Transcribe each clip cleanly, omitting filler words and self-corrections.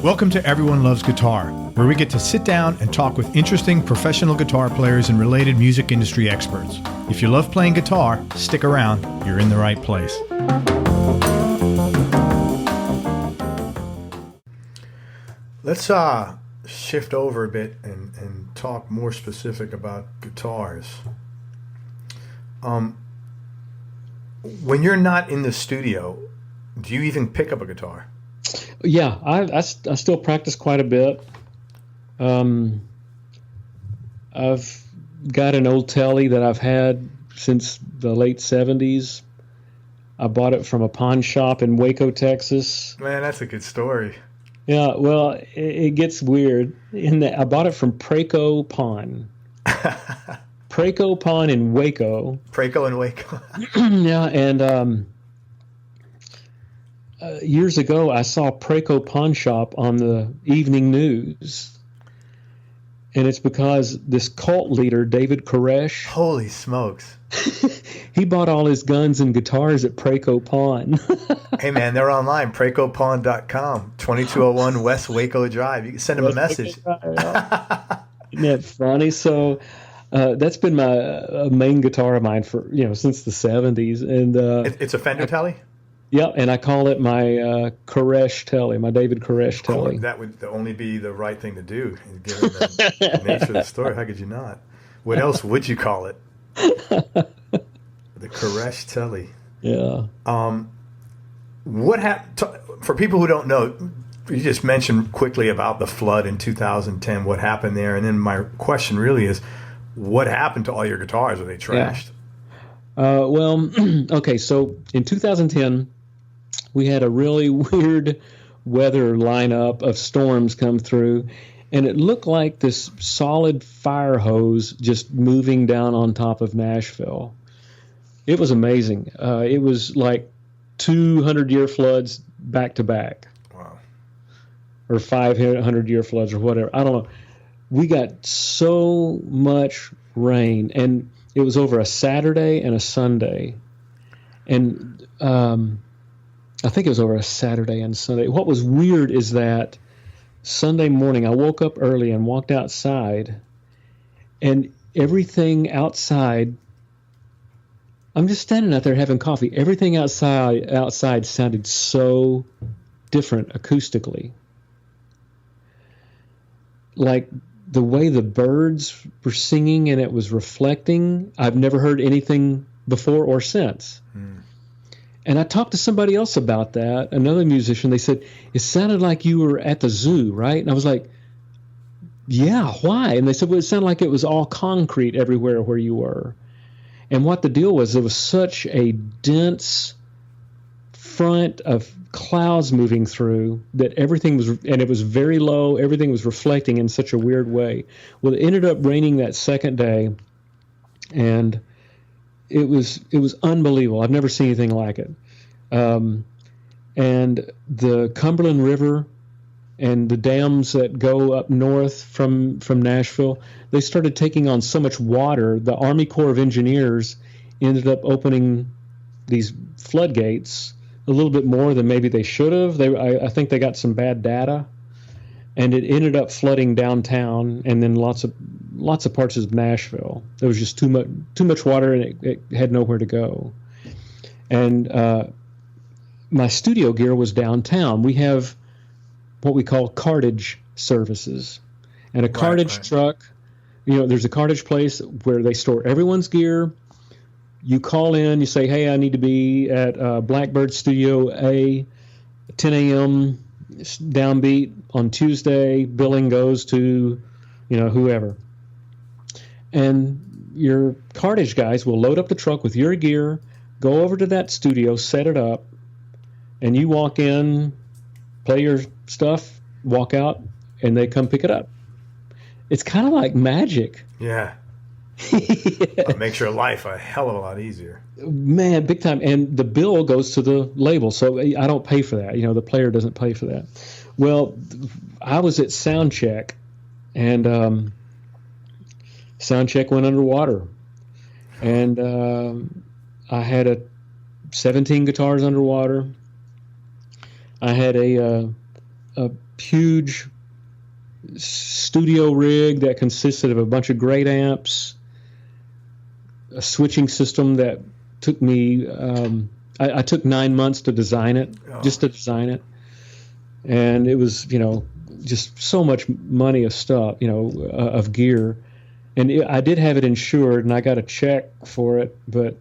Welcome to Everyone Loves Guitar, where we get to sit down and talk with interesting professional guitar players and related music industry experts. If you love playing guitar, stick around. You're in the right place. Let's shift over a bit and talk more specific about guitars. When you're not in the studio, do you even pick up a guitar? Yeah, I still practice quite a bit. I've got an old Telly that I've had since the late 70s. I bought it from a pawn shop in Waco, Texas. Man, that's a good story. Yeah, well, it gets weird. I bought it from Preco Pawn. Preco Pawn in Waco. Preco in Waco. Yeah, and years ago, I saw Preco Pawn Shop on the evening news, and it's because this cult leader, David Koresh, holy smokes, he bought all his guns and guitars at Preco Pawn. Hey man, they're online, PrecoPawn.com, 2201 West Waco Drive. You can send them a message. Isn't that funny? So that's been my main guitar of mine for since the 70s, and it's a Fender Telly. Yeah, and I call it my Koresh Telly, my David Koresh Telly. That would only be the right thing to do, given the nature of the story. How could you not? What else would you call it? The Koresh Telly. Yeah. What happened? For people who don't know, you just mentioned quickly about the flood in 2010. What happened there? And then my question really is, what happened to all your guitars? Were they trashed? Yeah. Well, okay. So in 2010. We had a really weird weather lineup of storms come through, and it looked like this solid fire hose just moving down on top of Nashville. It was amazing. It was like 200-year floods back to back. Wow. Or 500-year floods or whatever. I don't know. We got so much rain, and it was over a Saturday and a Sunday. And I think it was over a Saturday and Sunday. What was weird is that Sunday morning I woke up early and walked outside, and everything outside, I'm just standing out there having coffee. Everything outside sounded so different acoustically. Like the way the birds were singing and it was reflecting, I've never heard anything before or since. And I talked to somebody else about that, another musician. They said, it sounded like you were at the zoo, right? And I was like, yeah, why? And they said, well, it sounded like it was all concrete everywhere where you were. And what the deal was, there was such a dense front of clouds moving through that everything was, and it was very low, everything was reflecting in such a weird way. Well, it ended up raining that second day, and it was unbelievable. I've never seen anything like it. And the Cumberland River and the dams that go up north from Nashville, they started taking on so much water. The Army Corps of Engineers ended up opening these floodgates a little bit more than maybe they should have. I think they got some bad data, and it ended up flooding downtown and then lots of parts of Nashville. There was just too much water, and it had nowhere to go. And my studio gear was downtown. We have what we call cartage services, and a cartage truck. There's a cartage place where they store everyone's gear. You call in, you say, hey, I need to be at Blackbird Studio A, 10 a.m. downbeat on Tuesday. Billing goes to, whoever. And your cartage guys will load up the truck with your gear, go over to that studio, set it up, and you walk in, play your stuff, walk out, and they come pick it up. It's kind of like magic. Yeah. It makes your life a hell of a lot easier. Man, big time. And the bill goes to the label, so I don't pay for that. The player doesn't pay for that. Well, I was at sound check, and sound check went underwater. And I had 17 guitars underwater. I had a a huge studio rig that consisted of a bunch of great amps, a switching system that took me, I took 9 months to design it, just to design it. And it was, just so much money of stuff, of gear. And I did have it insured, and I got a check for it, but,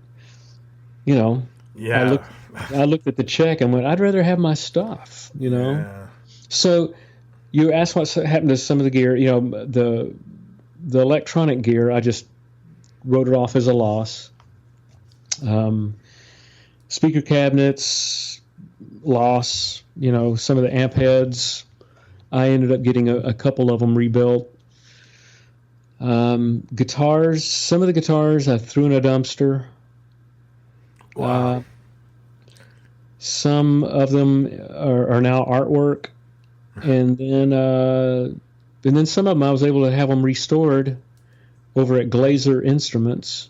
Yeah. I looked at the check and went, I'd rather have my stuff, Yeah. So you asked what happened to some of the gear. The electronic gear, I just wrote it off as a loss. Speaker cabinets, loss. Some of the amp heads, I ended up getting a couple of them rebuilt. Guitars, some of the guitars I threw in a dumpster. Wow. Some of them are now artwork, and then some of them I was able to have them restored over at Glazer Instruments,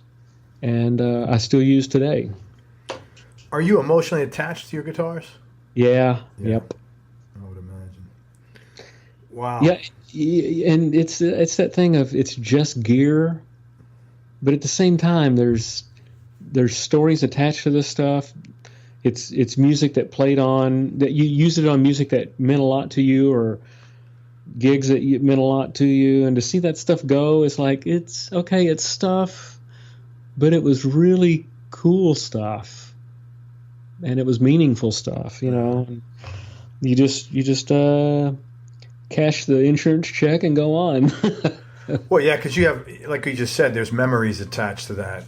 and I still use today. Are you emotionally attached to your guitars? Yeah. Yep. I would imagine. Wow. Yeah, and it's that thing of it's just gear, but at the same time there's stories attached to this stuff. It's music that played on, that you used it on music that meant a lot to you, or gigs that meant a lot to you, and to see that stuff go, it's like, it's okay, it's stuff, but it was really cool stuff, and it was meaningful stuff. You just cash the insurance check and go on. Well, yeah, because you have, like you just said, there's memories attached to that.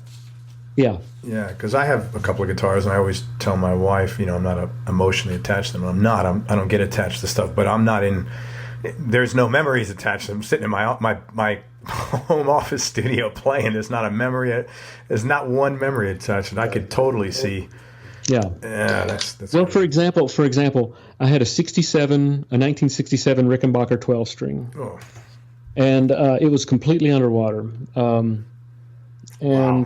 Yeah. Yeah, because I have a couple of guitars, and I always tell my wife, I'm not emotionally attached to them. I'm not. I don't get attached to stuff, but I'm not in. There's no memories attached to them. I'm sitting in my home office studio playing. There's not a memory. There's not one memory attached, and I could totally see. Yeah. Yeah, that's. Well, for example, I had a 1967 Rickenbacker 12 string, and it was completely underwater. Wow.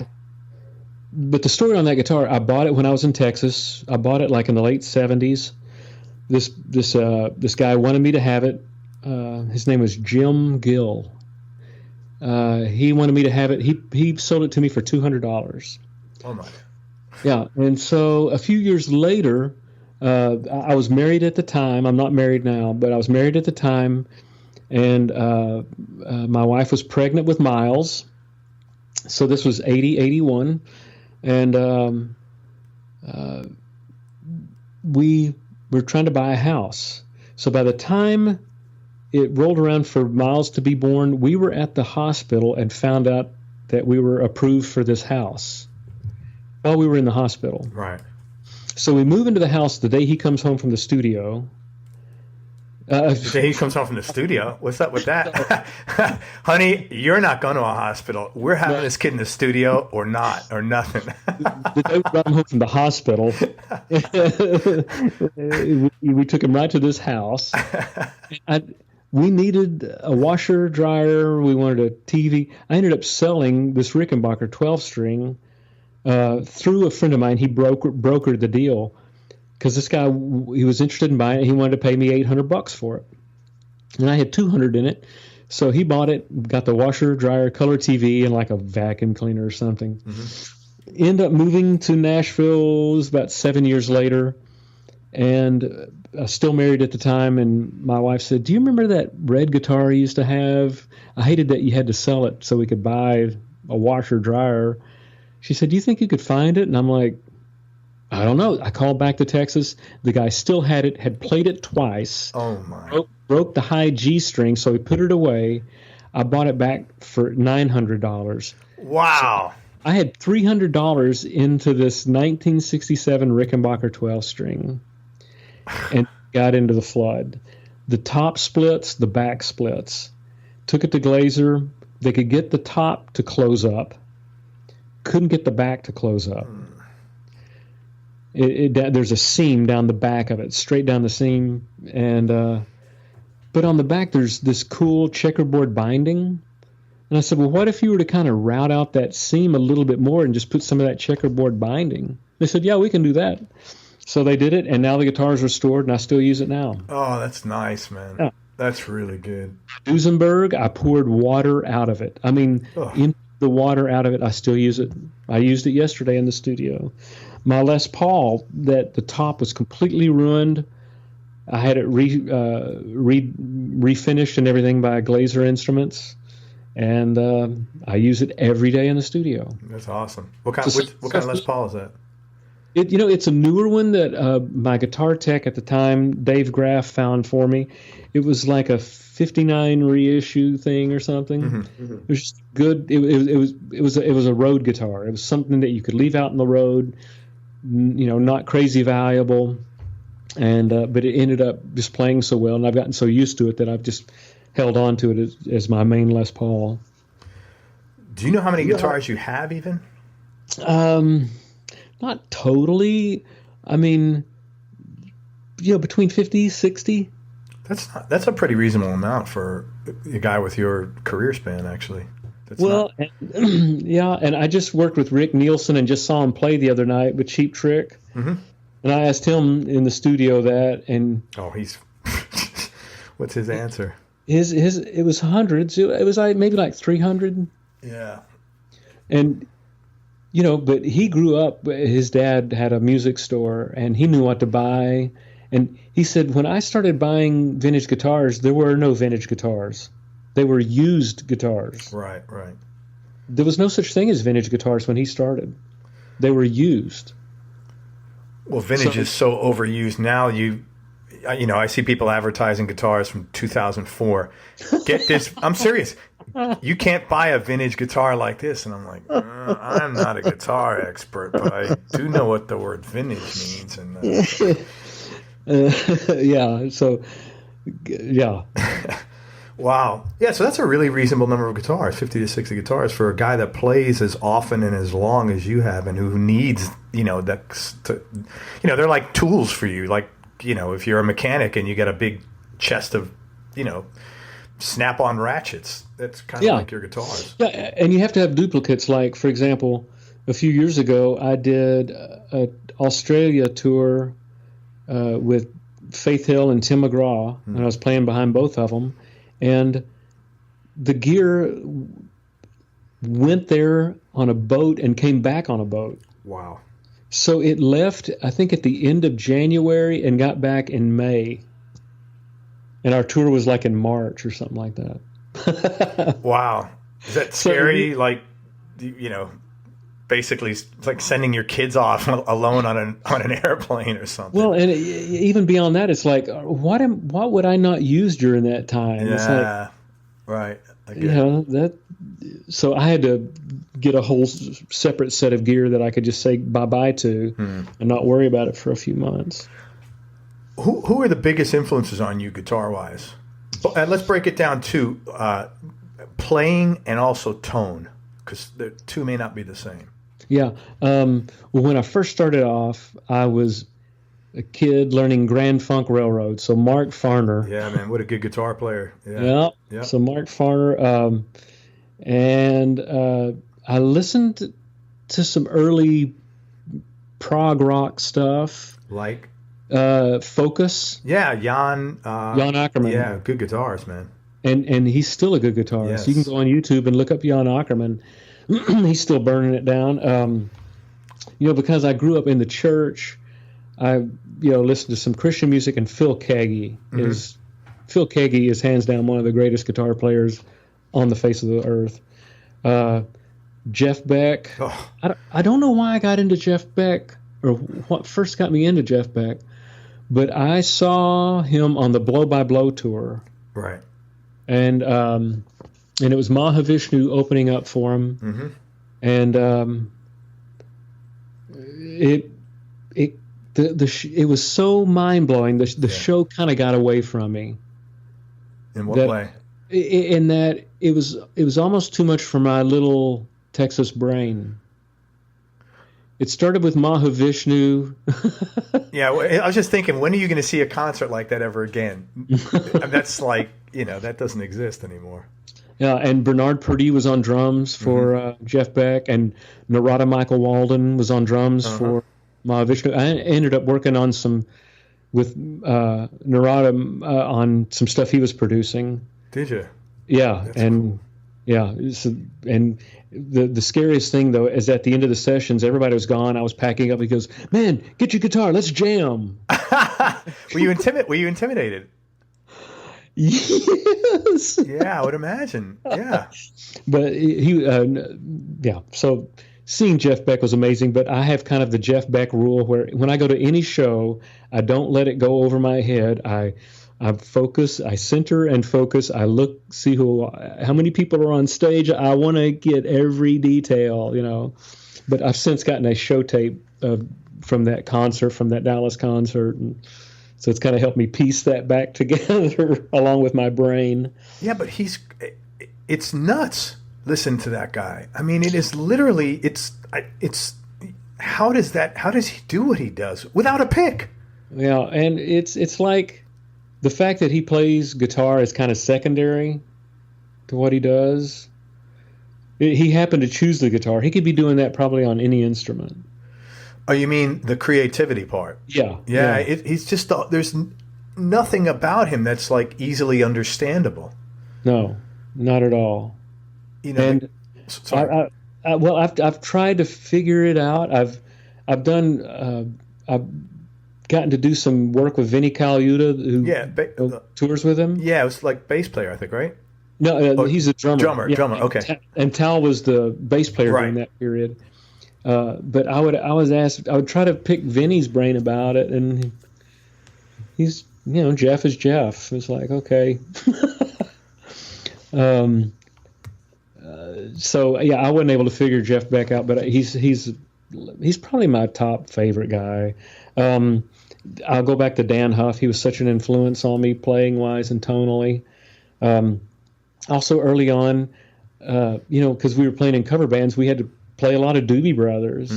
But the story on that guitar, I bought it when I was in Texas. I bought it like in the late 70s. This guy wanted me to have it. His name was Jim Gill. He wanted me to have it. He sold it to me for $200. Oh my. Yeah, and so a few years later, I was married at the time. I'm not married now, but I was married at the time, and my wife was pregnant with Miles. So this was 81. And we were trying to buy a house. So by the time it rolled around for Miles to be born, we were at the hospital and found out that we were approved for this house while we were in the hospital. Right. So we move into the house the day he comes home from the studio. The day he comes home from the studio? What's up with that? Honey, you're not going to a hospital. We're having this kid in the studio or not, or nothing. The day we brought him home from the hospital, we took him right to this house. We needed a washer, dryer. We wanted a TV. I ended up selling this Rickenbacker 12-string through a friend of mine. He brokered the deal. Because this guy, he was interested in buying it. He wanted to pay me $800 for it. And I had $200 in it. So he bought it, got the washer, dryer, color TV, and like a vacuum cleaner or something. Mm-hmm. End up moving to Nashville. It was about 7 years later. And still married at the time. And my wife said, do you remember that red guitar you used to have? I hated that you had to sell it so we could buy a washer, dryer. She said, do you think you could find it? And I'm like, I don't know. I called back to Texas. The guy still had it, had played it twice. Oh, my. Broke the high G string, so he put it away. I bought it back for $900. Wow. So I had $300 into this 1967 Rickenbacker 12 string and got into the flood. The top splits, the back splits. Took it to Glazer. They could get the top to close up. Couldn't get the back to close up. There's a seam down the back of it, straight down the seam, and but on the back there's this cool checkerboard binding. And I said, well, what if you were to kind of route out that seam a little bit more and just put some of that checkerboard binding? They said, yeah, we can do that. So they did it, and now the guitar is restored, and I still use it now. Oh, that's nice, man. Yeah. That's really good. Duesenberg, I poured water out of it. I mean, in the water out of it, I still use it. I used it yesterday in the studio. My Les Paul, that the top was completely ruined. I had it refinished and everything by Glaser Instruments, and I use it every day in the studio. That's awesome. What kind of Les Paul is that? It's a newer one that my guitar tech at the time, Dave Graff, found for me. It was like a 59 reissue thing or something. Mm-hmm. It was just good. It was a road guitar. It was something that you could leave out in the road. Not crazy valuable, and but it ended up just playing so well, and I've gotten so used to it that I've just held on to it as my main Les Paul. Do you know how many guitars you have even? Not totally. I mean, between 50, 60. That's a pretty reasonable amount for a guy with your career span, actually. And I just worked with Rick Nielsen and just saw him play the other night with Cheap Trick. Mm-hmm. And I asked him in the studio that, and he's what's his answer? It was hundreds. It was maybe like 300. Yeah. And but he grew up. His dad had a music store, and he knew what to buy. And he said, when I started buying vintage guitars, there were no vintage guitars. They were used guitars. Right. There was no such thing as vintage guitars when he started. They were used. Well, vintage is so overused now. I see people advertising guitars from 2004. Get this. I'm serious. You can't buy a vintage guitar like this. And I'm like, I'm not a guitar expert, but I do know what the word vintage means. And yeah. So, yeah. Wow. Yeah, so that's a really reasonable number of guitars, 50 to 60 guitars, for a guy that plays as often and as long as you have, and who needs, they're like tools for you. Like, if you're a mechanic and you get a big chest of, snap-on ratchets, that's kind of like your guitars. Yeah, and you have to have duplicates. Like, for example, a few years ago, I did an Australia tour with Faith Hill and Tim McGraw, and I was playing behind both of them. And the gear went there on a boat and came back on a boat. Wow. So it left, I think, at the end of January and got back in May. And our tour was like in March or something like that. Wow. Is that scary? Basically it's like sending your kids off alone on an airplane or something. Well, and even beyond that, it's like, what would I not use during that time? Yeah, it's like, right. So I had to get a whole separate set of gear that I could just say bye-bye to and not worry about it for a few months. Who are the biggest influences on you guitar-wise? Let's break it down to playing and also tone, because the two may not be the same. Yeah. Well, when I first started off, I was a kid learning Grand Funk Railroad. So Mark Farner. Yeah, man, what a good guitar player. Yeah. So Mark Farner. And I listened to some early prog rock stuff. Like? Focus. Yeah, Jan Ackerman. Yeah, good guitars, man. And he's still a good guitarist. Yes. You can go on YouTube and look up Jan Ackerman. He's still burning it down. Because I grew up in the church, I listened to some Christian music, and Phil Keaggy is hands down one of the greatest guitar players on the face of the earth. Jeff Beck. Oh. I don't know why I got into Jeff Beck, or what first got me into Jeff Beck, but I saw him on the Blow by Blow tour. Right. And it was Mahavishnu opening up for him. Mm-hmm. And it was so mind-blowing. The show kind of got away from me. In what way? In that it was almost too much for my little Texas brain. It started with Mahavishnu. Yeah, I was just thinking, when are you going to see a concert like that ever again? That's like, that doesn't exist anymore. Yeah, and Bernard Purdie was on drums for Jeff Beck, and Narada Michael Walden was on drums for Mahavishnu. I ended up working on some with Narada on some stuff he was producing. Did you? Yeah, That's and cool. yeah, and the scariest thing though is at the end of the sessions, everybody was gone. I was packing up. He goes, "Man, get your guitar, let's jam." Were you intimidated? Yes. Yeah, I would imagine. Yeah. But yeah. So seeing Jeff Beck was amazing. But I have kind of the Jeff Beck rule where when I go to any show, I don't let it go over my head. I focus, I center and focus. I look, see how many people are on stage. I want to get every detail, But I've since gotten a show tape from that concert, from that Dallas concert, and so it's kind of helped me piece that back together along with my brain. Yeah, but it's nuts. Listen to that guy. I mean, it is literally, how does he do what he does without a pick? Yeah, and it's like the fact that he plays guitar is kind of secondary to what he does. He happened to choose the guitar. He could be doing that probably on any instrument. Oh, you mean the creativity part? Yeah. Yeah. He's just, there's nothing about him that's like easily understandable. No, not at all. And sorry. I've tried to figure it out. I've gotten to do some work with Vinny Colaiuta, who tours with him. Yeah, it was like bass player, I think, right? No, he's a drummer. Drummer. Okay. And Tal was the bass player during that period. But I would try to pick Vinny's brain about it, and he's, Jeff is Jeff. It's like, okay. So yeah, I wasn't able to figure Jeff Beck out, but he's probably my top favorite guy. I'll go back to Dan Huff. He was such an influence on me playing wise and tonally. Also early on, because we were playing in cover bands, we had to play a lot of Doobie Brothers.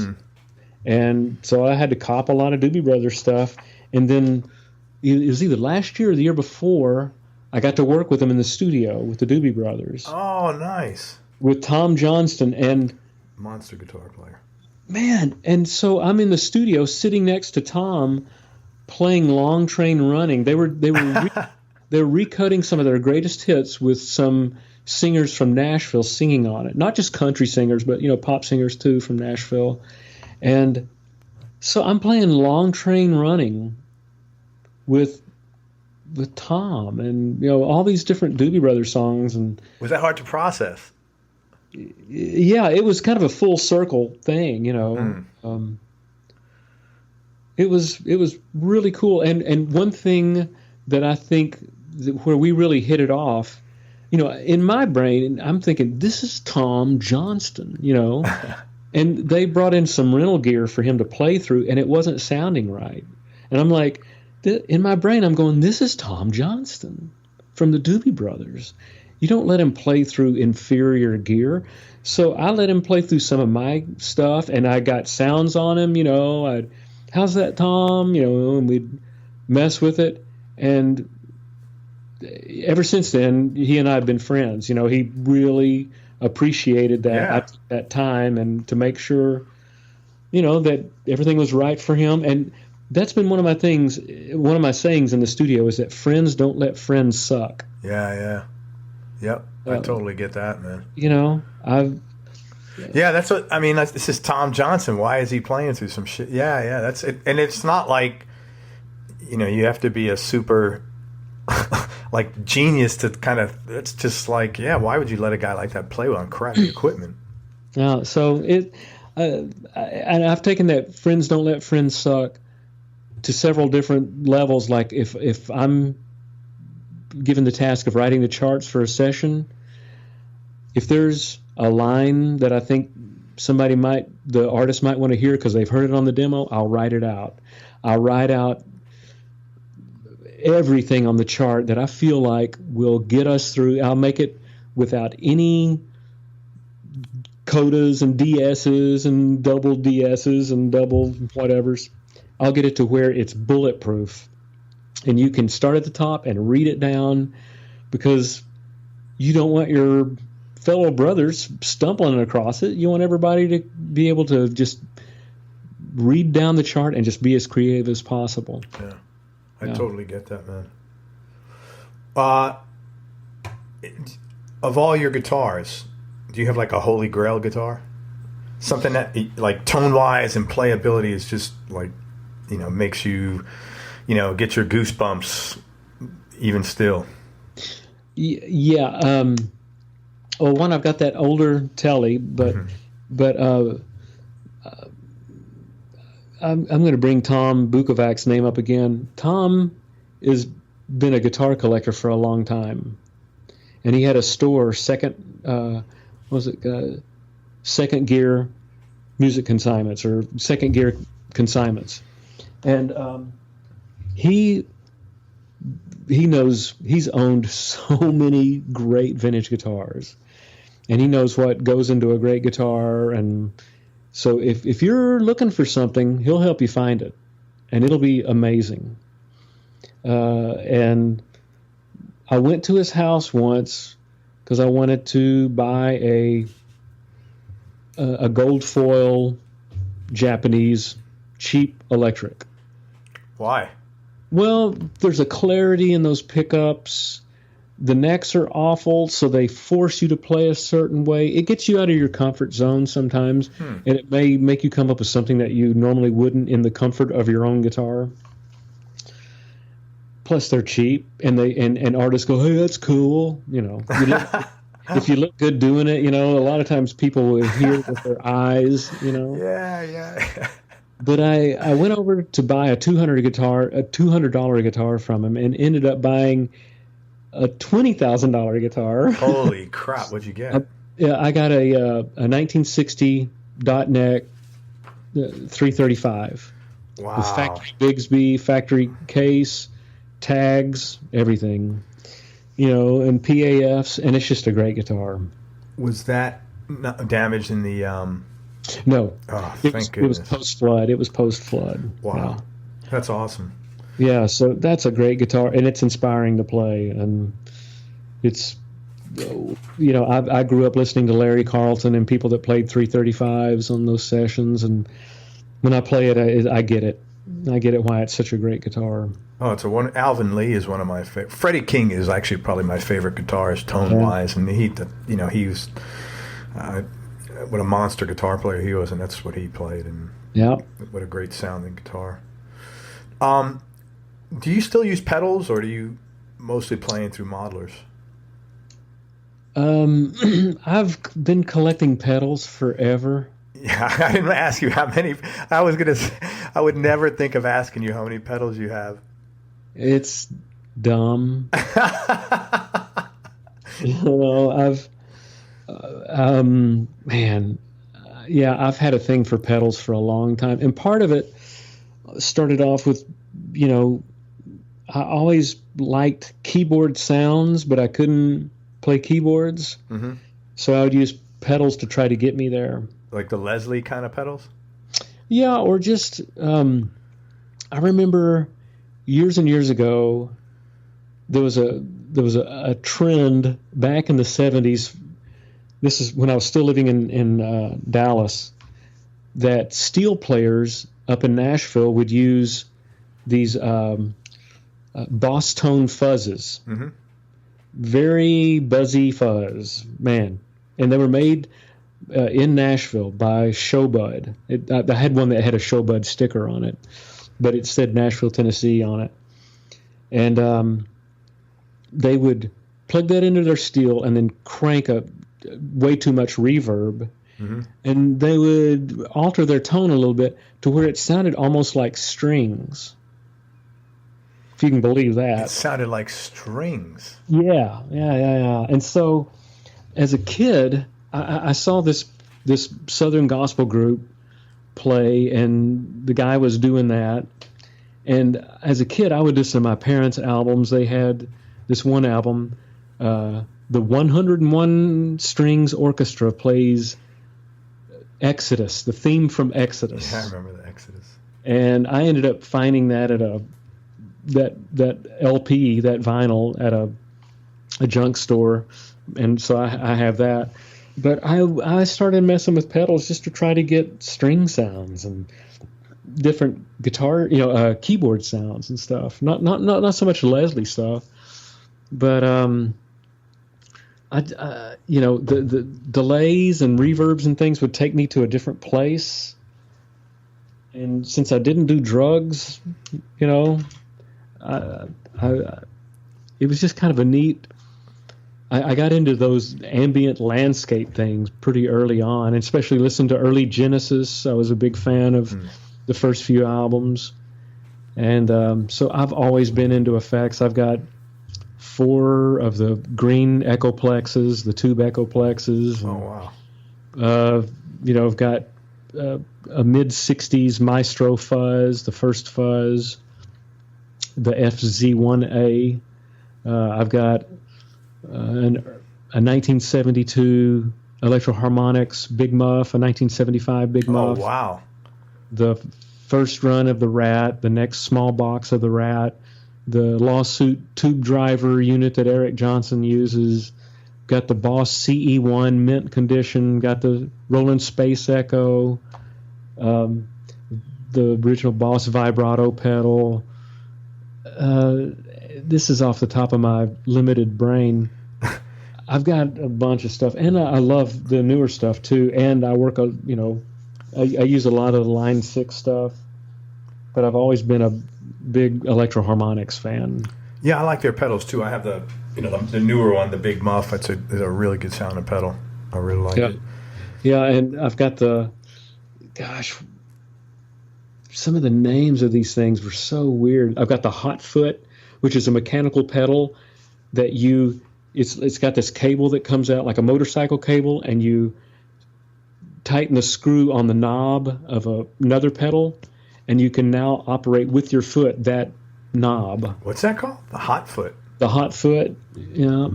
And so I had to cop a lot of Doobie Brothers stuff. And then it was either last year or the year before, I got to work with them in the studio with the Doobie Brothers. Oh, nice. With Tom Johnston and monster guitar player. Man, and so I'm in the studio sitting next to Tom playing Long Train Running. They were recutting some of their greatest hits with some singers from Nashville singing on it. Not just country singers, but pop singers too from Nashville. And so I'm playing Long Train Running with Tom and all these different Doobie Brothers songs. And was that hard to process? Yeah, it was kind of a full circle thing, It was really cool. And one thing that I think where we really hit it off, in my brain, I'm thinking, this is Tom Johnston, and they brought in some rental gear for him to play through, and it wasn't sounding right. And I'm like, in my brain, I'm going, this is Tom Johnston from the Doobie Brothers. You don't let him play through inferior gear. So I let him play through some of my stuff, and I got sounds on him, how's that, Tom? And we'd mess with it. And ever since then, he and I have been friends. He really appreciated that that time, and to make sure, that everything was right for him. And that's been one of my sayings in the studio is that friends don't let friends suck. Yeah. Yep, I totally get that, man. That's what I mean. This is Tom Johnson. Why is he playing through some shit? Yeah, that's it. And it's not like, you have to be a super like genius to kind of. It's just like, why would you let a guy like that play on crappy equipment? Yeah, so and I've taken that friends don't let friends suck to several different levels. Like if I'm given the task of writing the charts for a session, if there's a line that I think the artist might want to hear because they've heard it on the demo, I'll write it out. I'll write out everything on the chart that I feel like will get us through. I'll make it without any codas and DSs and double DSs and double whatevers. I'll get it to where it's bulletproof. And you can start at the top and read it down, because you don't want your fellow brothers stumbling across it. You want everybody to be able to just read down the chart and just be as creative as possible. Yeah, I totally get that, man. Of all your guitars, do you have like a holy grail guitar? Something that like tone-wise and playability is just like, makes you, get your goosebumps even still. Yeah. One, I've got that older Telly, but I'm going to bring Tom Bukovac's name up again. Tom has been a guitar collector for a long time, and he had a store, Second Gear Music Consignments or Second Gear Consignments, and he knows he's owned so many great vintage guitars, and he knows what goes into a great guitar. And so if you're looking for something, he'll help you find it, and it'll be amazing. And I went to his house once because I wanted to buy a gold foil Japanese cheap electric. Why? Well, there's a clarity in those pickups. The necks are awful, so they force you to play a certain way. It gets you out of your comfort zone sometimes, and it may make you come up with something that you normally wouldn't in the comfort of your own guitar. Plus, they're cheap, and artists go, "Hey, that's cool." If you look good doing it, a lot of times people will hear it with their eyes. Yeah. But I went over to buy a $200 guitar from him, and ended up buying a $20,000 guitar. Holy crap! What'd you get? I got a 1960 dot neck 335. Wow. With factory Bigsby, factory case, tags, everything. And PAFs, and it's just a great guitar. Was that not damaged in the? No. Oh, thank goodness. It was post-flood. Wow. Yeah. That's awesome. Yeah, so that's a great guitar, and it's inspiring to play. And it's, I grew up listening to Larry Carlton and people that played 335s on those sessions, and when I play it, I get it. I get it why it's such a great guitar. Oh, Alvin Lee is one of my favorite. Freddie King is actually probably my favorite guitarist tone-wise, and he was what a monster guitar player he was, and that's what he played, and what a great sounding guitar. Do you still use pedals, or do you mostly playing through modelers? I've been collecting pedals forever. Yeah, I didn't ask you how many. I would never think of asking you how many pedals you have. It's dumb. I've had a thing for pedals for a long time, and part of it started off with, I always liked keyboard sounds, but I couldn't play keyboards, so I would use pedals to try to get me there. Like the Leslie kind of pedals? Yeah, or just I remember years and years ago there was a trend back in the 70s. This is when I was still living in Dallas, that steel players up in Nashville would use these Boss Tone fuzzes. Very buzzy fuzz, man. And they were made in Nashville by Showbud. I had one that had a Showbud sticker on it, but it said Nashville, Tennessee on it. And they would plug that into their steel and then crank up way too much reverb, and they would alter their tone a little bit to where it sounded almost like strings, if you can believe that. It sounded like strings. Yeah. And so as a kid, I saw this Southern gospel group play, and the guy was doing that. And as a kid, I would listen to my parents' albums. They had this one album, the 101 Strings Orchestra plays Exodus, the theme from Exodus. Yeah, I remember the Exodus. And I ended up finding that at that LP, that vinyl, at a junk store, and so I have that. But I started messing with pedals just to try to get string sounds, and different guitar, keyboard sounds and stuff. Not so much Leslie stuff, but the delays and reverbs and things would take me to a different place. And since I didn't do drugs, it was just kind of a neat. I got into those ambient landscape things pretty early on, and especially listened to early Genesis. I was a big fan of the first few albums. And so I've always been into effects. I've got 4 of the green Echoplexes, the tube Echoplexes. Oh, wow. I've got a mid-60s Maestro fuzz, the first fuzz, the FZ1A. I've got a 1972 Electro Harmonix Big Muff, a 1975 Big Muff. Oh, wow. The first run of the Rat, the next small box of the Rat, the Lawsuit tube driver unit that Eric Johnson uses, got the Boss CE1 mint condition, got the Roland Space Echo, the original Boss vibrato pedal. This is off the top of my limited brain. I've got a bunch of stuff, and I love the newer stuff too. And I work, I use a lot of the Line 6 stuff, but I've always been a big Electro Harmonix fan. Yeah, I like their pedals too. I have the newer one, the Big Muff. It's a really good sounding pedal. I really like it. Yeah, and I've got some of the names of these things were so weird. I've got the Hot Foot, which is a mechanical pedal that it's got this cable that comes out like a motorcycle cable, and you tighten the screw on the knob of another pedal, and you can now operate with your foot that knob. What's that called? The Hot Foot. The Hot Foot, yeah.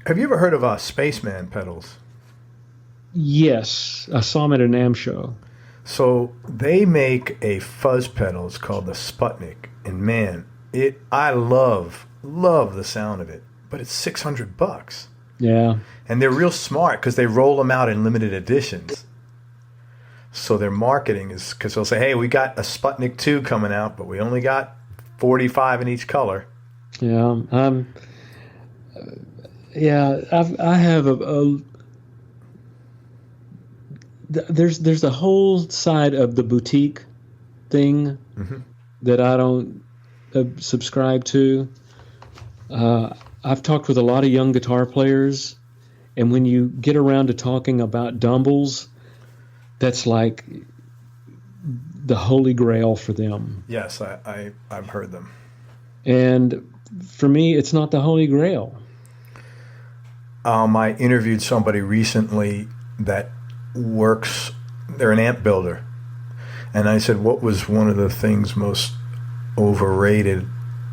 Have you ever heard of Spaceman pedals? Yes, I saw them at a NAMM show. So they make a fuzz pedal. It's called the Sputnik, and man, I love the sound of it. But it's $600. Yeah, and they're real smart because they roll them out in limited editions. So their marketing is because they'll say, "Hey, we got a Sputnik 2 coming out, but we only got 45 in each color." Yeah, I have there's a whole side of the boutique thing that I don't subscribe to. I've talked with a lot of young guitar players, and when you get around to talking about Dumbles, that's like the holy grail for them. Yes, I've heard them. And for me, it's not the holy grail. I interviewed somebody recently that they're an amp builder. And I said, what was one of the things most overrated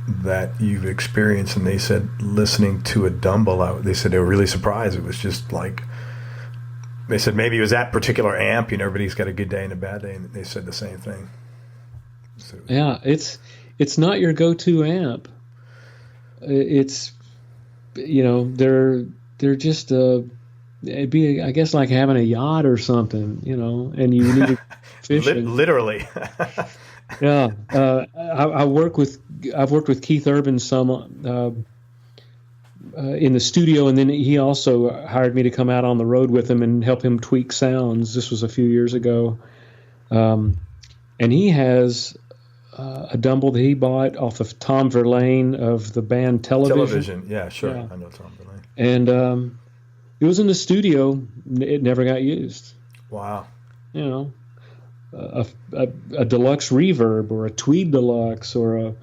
that you've experienced? And they said, listening to a Dumble. They said they were really surprised. It was just like, they said maybe it was that particular amp, everybody's got a good day and a bad day. And they said the same thing. So, yeah, it's not your go-to amp. It's, they're just it'd be, I guess, like having a yacht or something, and you need to fish. Literally. Yeah, I've worked with Keith Urban some in the studio, and then he also hired me to come out on the road with him and help him tweak sounds. This was a few years ago, and he has a Dumble that he bought off of Tom Verlaine of the band Television. Yeah, sure, yeah. I know Tom Verlaine. And it was in the studio. It never got used. Wow. A deluxe reverb or a Tweed Deluxe or a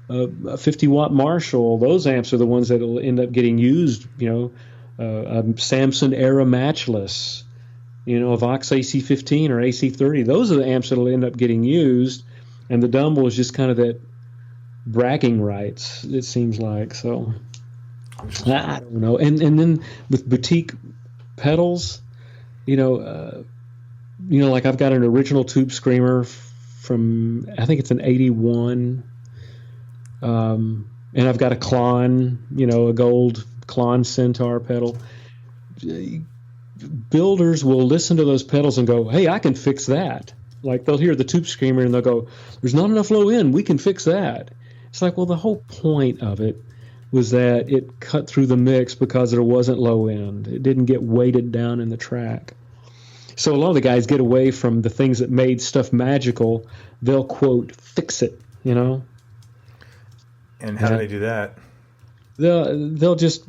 50-watt Marshall, those amps are the ones that will end up getting used, a Samson era matchless, a Vox AC-15 or AC-30. Those are the amps that will end up getting used, and the Dumble is just kind of that bragging rights, it seems like. So I don't know. And then with boutique pedals, like I've got an original Tube Screamer from, I think it's an 81. And I've got a Klon, a gold Klon Centaur pedal. Builders will listen to those pedals and go, "Hey, I can fix that." Like they'll hear the tube screamer and they'll go, "There's not enough low end. We can fix that." It's like, well, the whole point of it was that it cut through the mix because there wasn't low end. It didn't get weighted down in the track. So a lot of the guys get away from the things that made stuff magical. They'll quote, "fix it," you know. And how do they do that? They'll just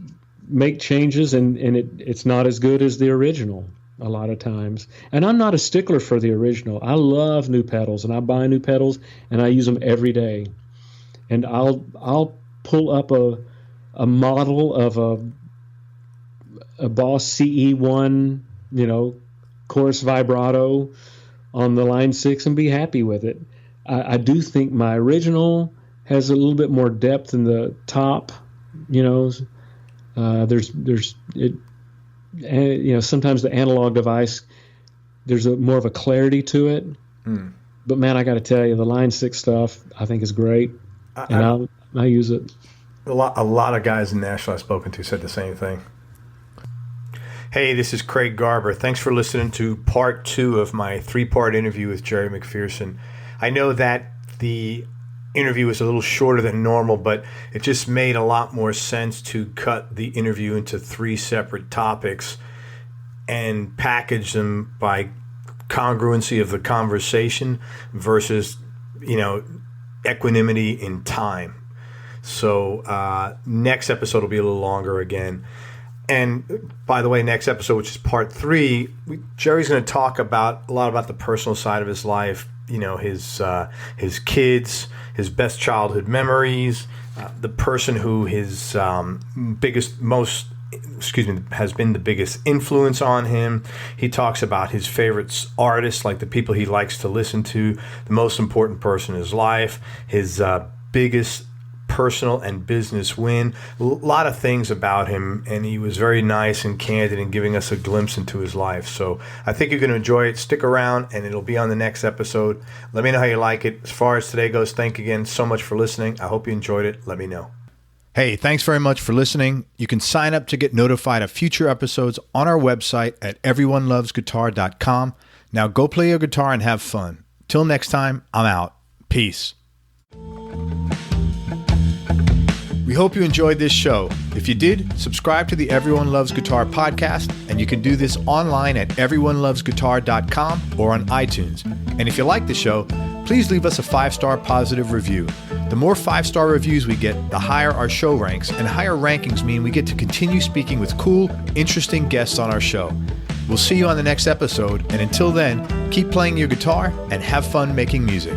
make changes, and it's not as good as the original a lot of times. And I'm not a stickler for the original. I love new pedals, and I buy new pedals, and I use them every day. And I'll pull up a model of a Boss CE1, you know, chorus vibrato on the Line 6 and be happy with it. I do think my original has a little bit more depth in the top, you know. Sometimes the analog device, there's more of a clarity to it. But man, I got to tell you, the Line 6 stuff I think is great, and I use it. A lot of guys in Nashville I've spoken to said the same thing. Hey, this is Craig Garber. Thanks for listening to part 2 of my 3-part interview with Jerry McPherson. I know that the interview was a little shorter than normal, but it just made a lot more sense to cut the interview into 3 separate topics and package them by congruency of the conversation versus, equanimity in time. So next episode will be a little longer again. And by the way, next episode, which is part 3, Jerry's going to talk a lot about the personal side of his life. His kids, his best childhood memories, the person who has been the biggest influence on him. He talks about his favorite artists, like the people he likes to listen to, the most important person in his life, his biggest personal and business win, a lot of things about him, and he was very nice and candid in giving us a glimpse into his life. So I think you're going to enjoy it. Stick around, and it'll be on the next episode. Let me know how you like it. As far as today goes, thank you again so much for listening. I hope you enjoyed it. Let me know. Hey, thanks very much for listening. You can sign up to get notified of future episodes on our website at everyonelovesguitar.com. Now go play your guitar and have fun. Till next time, I'm out. Peace. We hope you enjoyed this show. If you did, subscribe to the Everyone Loves Guitar podcast, and you can do this online at everyonelovesguitar.com or on iTunes. And if you like the show, please leave us a 5-star positive review. The more 5-star reviews we get, the higher our show ranks, and higher rankings mean we get to continue speaking with cool, interesting guests on our show. We'll see you on the next episode, and until then, keep playing your guitar and have fun making music.